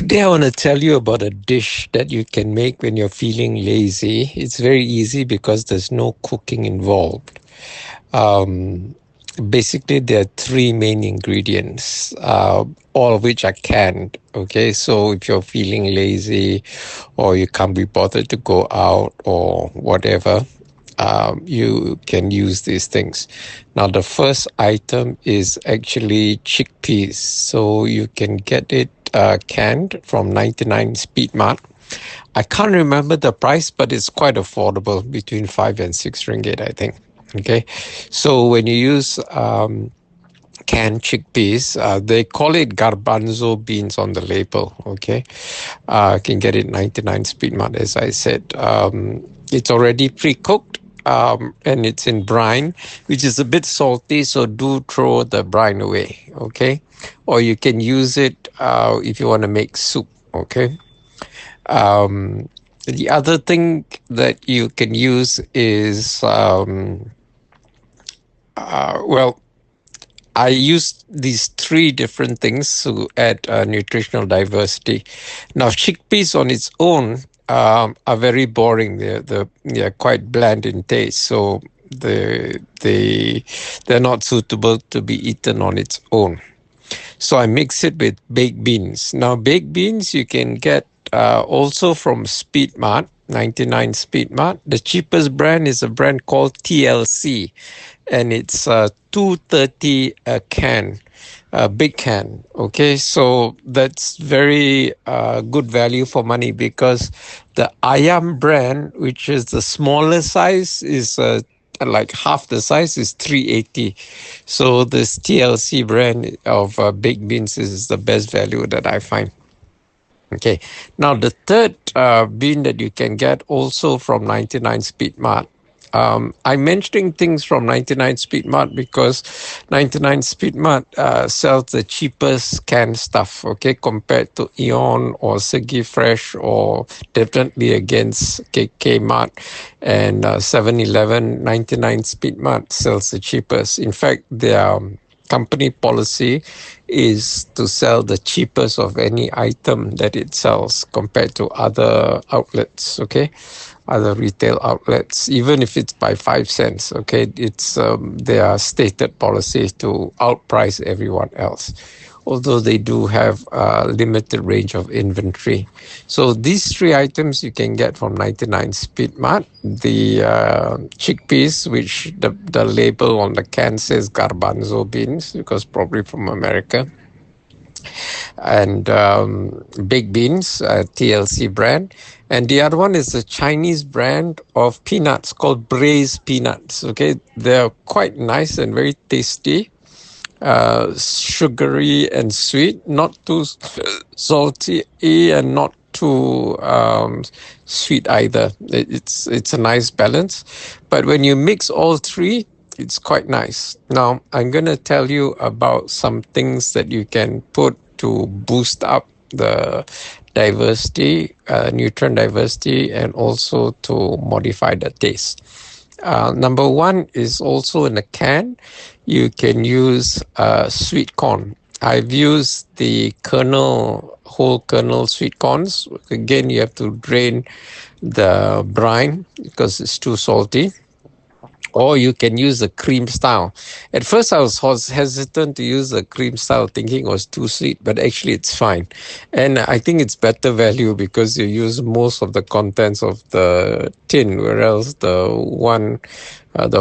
Today, I want to tell you about a dish that you can make when you're feeling lazy. It's very easy because there's no cooking involved. Um, Basically, there are three main ingredients, all of which are canned. Okay, so if you're feeling lazy or you can't be bothered to go out or whatever, you can use these things. Now, the first item is actually chickpeas. So you can get it canned from 99 Speed Mart. I can't remember the price, but it's quite affordable, between 5 and 6 ringgit, I think. Okay, so when you use canned chickpeas, they call it garbanzo beans on the label. Okay, you can get it 99 Speed Mart, as I said. It's already pre-cooked. And it's in brine, which is a bit salty, so do throw the brine away, okay? Or you can use it if you want to make soup, okay? The other thing that you can use is, well, I use these three different things to add nutritional diversity. Now, chickpeas on its own are very boring. They're quite bland in taste, so they're not suitable to be eaten on its own. So I mix it with baked beans. Now, baked beans you can get also from Speed Mart, 99 Speed Mart. The cheapest brand is a brand called TLC, and it's 230 a can, a big can. Okay, so that's very good value for money, because the Ayam brand, which is the smaller size, is like half the size, is 380. So this TLC brand of baked beans is the best value that I find. Okay, now the third bean that you can get also from 99 Speed Mart. I'm mentioning things from 99 Speed Mart because 99 Speed Mart sells the cheapest canned stuff, okay, compared to Eon or Segi Fresh, or definitely against Kmart and 7-Eleven. 99 Speed Mart sells the cheapest. In fact, their company policy is to sell the cheapest of any item that it sells compared to other outlets, okay, other retail outlets, even if it's by 5 cents, okay. It's their stated policy to outprice everyone else, although they do have a limited range of inventory. So these three items you can get from 99 Speed Mart. The chickpeas, which the label on the can says garbanzo beans, because probably from America, and baked beans, TLC brand. And the other one is a Chinese brand of peanuts called braised peanuts. Okay, they're quite nice and very tasty, sugary and sweet, not too salty and not too sweet either. It's a nice balance. But when you mix all three, it's quite nice. Now, I'm going to tell you about some things that you can put to boost up the diversity, nutrient diversity, and also to modify the taste. Number one is also in a can. You can use sweet corn. I've used the whole kernel sweet corns. Again, you have to drain the brine because it's too salty. Or you can use the cream style. At first, I was hesitant to use the cream style, thinking it was too sweet, but actually it's fine. And I think it's better value because you use most of the contents of the tin, whereas the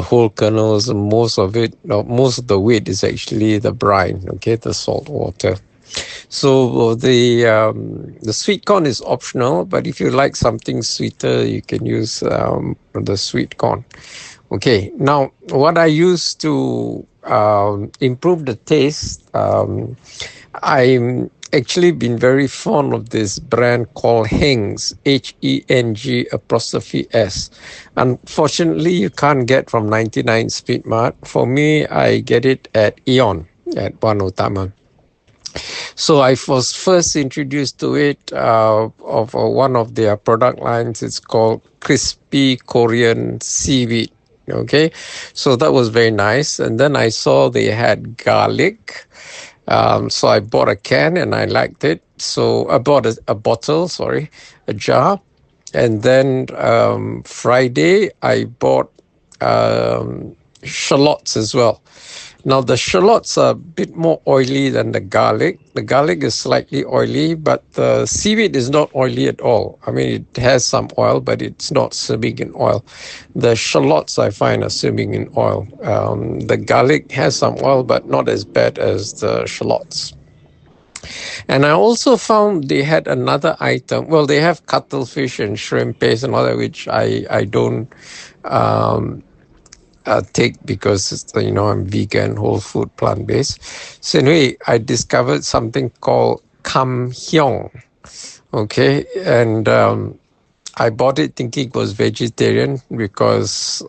whole kernels, most of the weight is actually the brine, okay, the salt water. So the sweet corn is optional, but if you like something sweeter, you can use the sweet corn. Okay, now what I use to improve the taste, I'm actually been very fond of this brand called Heng's, Heng apostrophe S. Unfortunately, you can't get from 99 Speed Mart. For me, I get it at Eon, at One Utama. So I was first introduced to it of one of their product lines. It's called Crispy Korean Seaweed. Okay, so that was very nice. And then I saw they had garlic, So I bought a can and I liked it. So I bought a bottle, sorry, a jar. And then Friday, I bought shallots as well. Now, the shallots are a bit more oily than the garlic. The garlic is slightly oily, but the seaweed is not oily at all. I mean, it has some oil, but it's not swimming in oil. The shallots, I find, are swimming in oil. The garlic has some oil, but not as bad as the shallots. And I also found they had another item. Well, they have cuttlefish and shrimp paste and all that, which I don't um, take because I'm vegan, whole food, plant based. So anyway, I discovered something called kam hyong. Okay, and I bought it thinking it was vegetarian because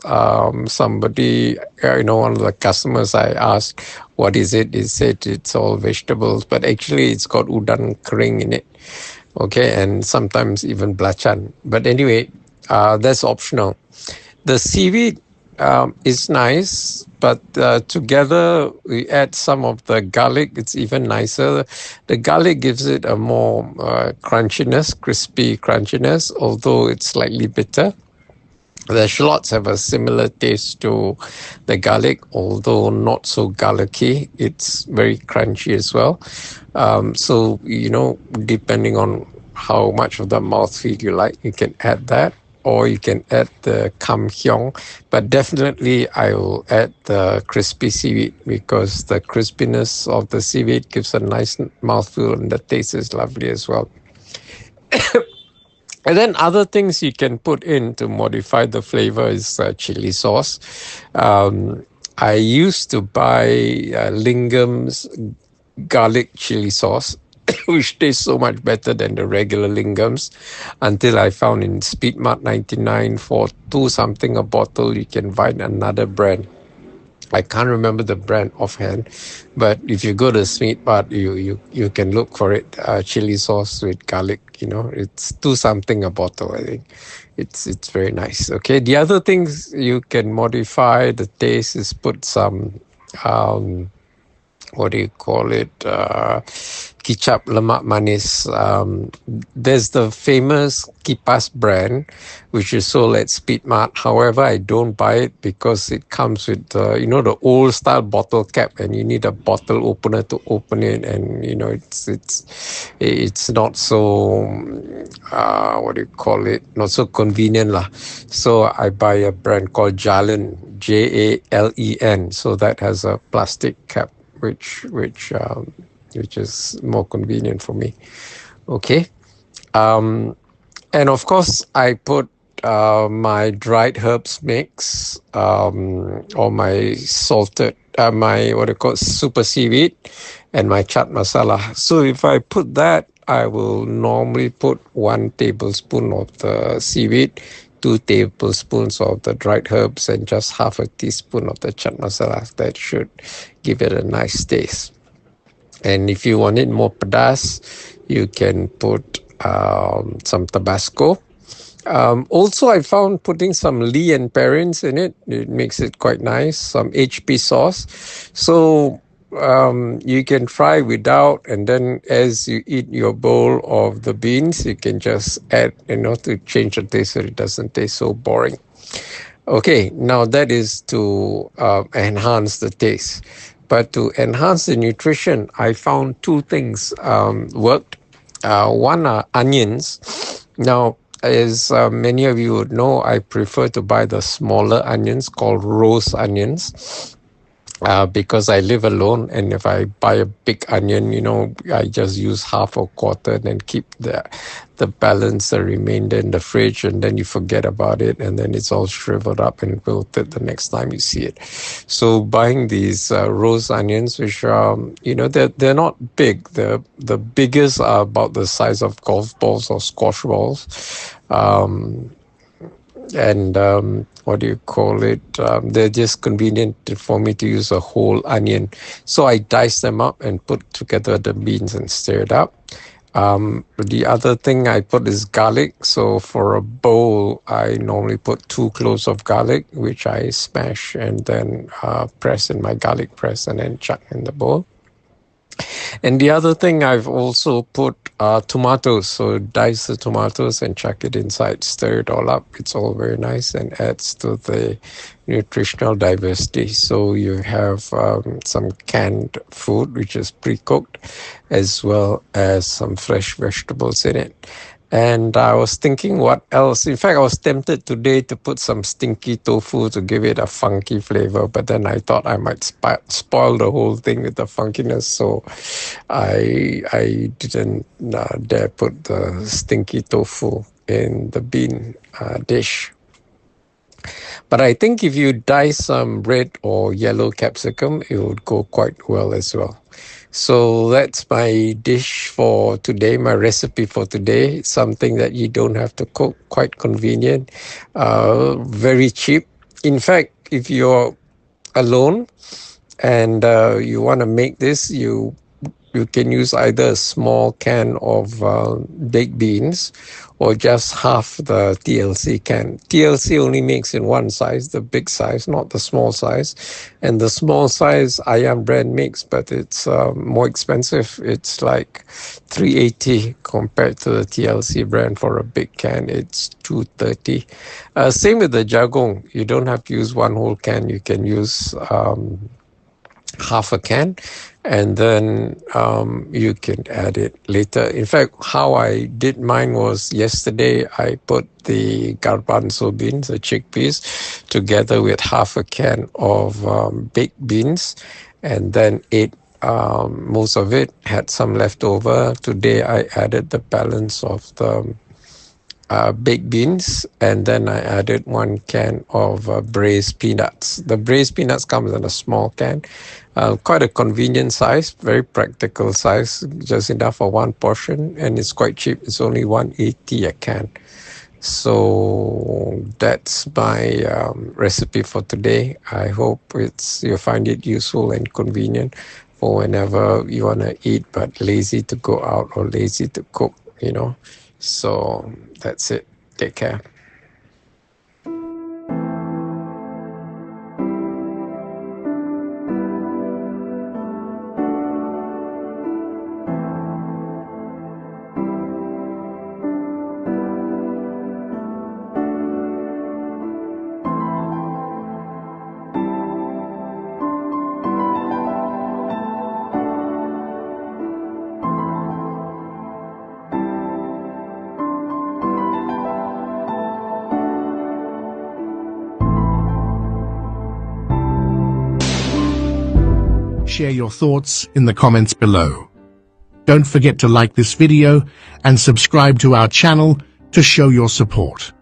somebody, one of the customers, I asked, what is it? He said it's all vegetables, but actually it's got udang kering in it. Okay, and sometimes even belacan. But anyway, that's optional. The seaweed is nice, but together we add some of the garlic. It's even nicer. The garlic gives it a more crunchiness, crispy crunchiness, although it's slightly bitter. The shallots have a similar taste to the garlic, although not so garlicky. It's very crunchy as well. So, depending on how much of the mouthfeel you like, you can add that, or you can add the kam hyong. But definitely, I will add the crispy seaweed because the crispiness of the seaweed gives a nice mouthfeel and the taste is lovely as well. And then other things you can put in to modify the flavor is chili sauce. I used to buy Lingham's garlic chili sauce, which tastes so much better than the regular Lingham's, until I found in Speedmart 99 for two something a bottle, you can find another brand. I can't remember the brand offhand, but if you go to Speedmart, you can look for it. Chili sauce with garlic. It's two something a bottle. I think it's very nice. Okay, the other things you can modify the taste is put some what do you call it? Kicap lemak manis. There's the famous Kipas brand, which is sold at Speedmart. However, I don't buy it because it comes with the old style bottle cap, and you need a bottle opener to open it, and it's not so what do you call it? Not so convenient lah. So I buy a brand called Jalen, Jalen. So that has a plastic cap, which is more convenient for me. Okay. And of course, I put my dried herbs mix or my salted, super seaweed and my chaat masala. So if I put that, I will normally put 1 tablespoon of the seaweed, 2 tablespoons of the dried herbs, and just half a teaspoon of the chaat masala. That should give it a nice taste. And if you want it more pedas, you can put some Tabasco. Also, I found putting some Lee and Perrins in it. It makes it quite nice. Some HP sauce. So you can fry without, and then as you eat your bowl of the beans, you can just add, to change the taste so it doesn't taste so boring. Okay, now that is to enhance the taste. But to enhance the nutrition, I found 2 things worked. One are onions. Now, as many of you would know, I prefer to buy the smaller onions called rose onions. Because I live alone, and if I buy a big onion, I just use half or quarter and then keep the balance, the remainder in the fridge, and then you forget about it, and then it's all shriveled up and wilted the next time you see it. So buying these rose onions, which they're not big. The biggest are about the size of golf balls or squash balls. And what do you call it? They're just convenient for me to use a whole onion. So I dice them up and put together the beans and stir it up. The other thing I put is garlic. So for a bowl, I normally put 2 cloves of garlic, which I smash and then press in my garlic press and then chuck in the bowl. And the other thing, I've also put tomatoes. So dice the tomatoes and chuck it inside, stir it all up. It's all very nice and adds to the nutritional diversity. So you have some canned food, which is pre-cooked, as well as some fresh vegetables in it. And I was thinking what else. In fact, I was tempted today to put some stinky tofu to give it a funky flavor, but then I thought I might spoil the whole thing with the funkiness, so I didn't dare put the stinky tofu in the bean dish. But I think if you dice some red or yellow capsicum, it would go quite well as well. So that's my dish for today, my recipe for today. It's something that you don't have to cook, quite convenient, very cheap. In fact, if you're alone and you want to make this, you can use either a small can of baked beans or just half the TLC can. TLC only makes in one size, the big size, not the small size. And the small size Ayam brand makes, but it's more expensive. It's like $3.80 compared to the TLC brand. For a big can, it's $2.30. Same with the jagung. You don't have to use one whole can. You can use half a can, and then you can add it later. In fact, how I did mine was yesterday I put the garbanzo beans, the chickpeas, together with half a can of baked beans, and then ate most of it, had some left over. Today I added the balance of the baked beans, and then I added 1 can of braised peanuts. The braised peanuts comes in a small can, quite a convenient size, very practical size, just enough for one portion, and it's quite cheap. It's only $1.80 a can. So that's my recipe for today. I hope you find it useful and convenient for whenever you want to eat but lazy to go out or lazy to cook, So that's it. Take care. Share your thoughts in the comments below. Don't forget to like this video and subscribe to our channel to show your support.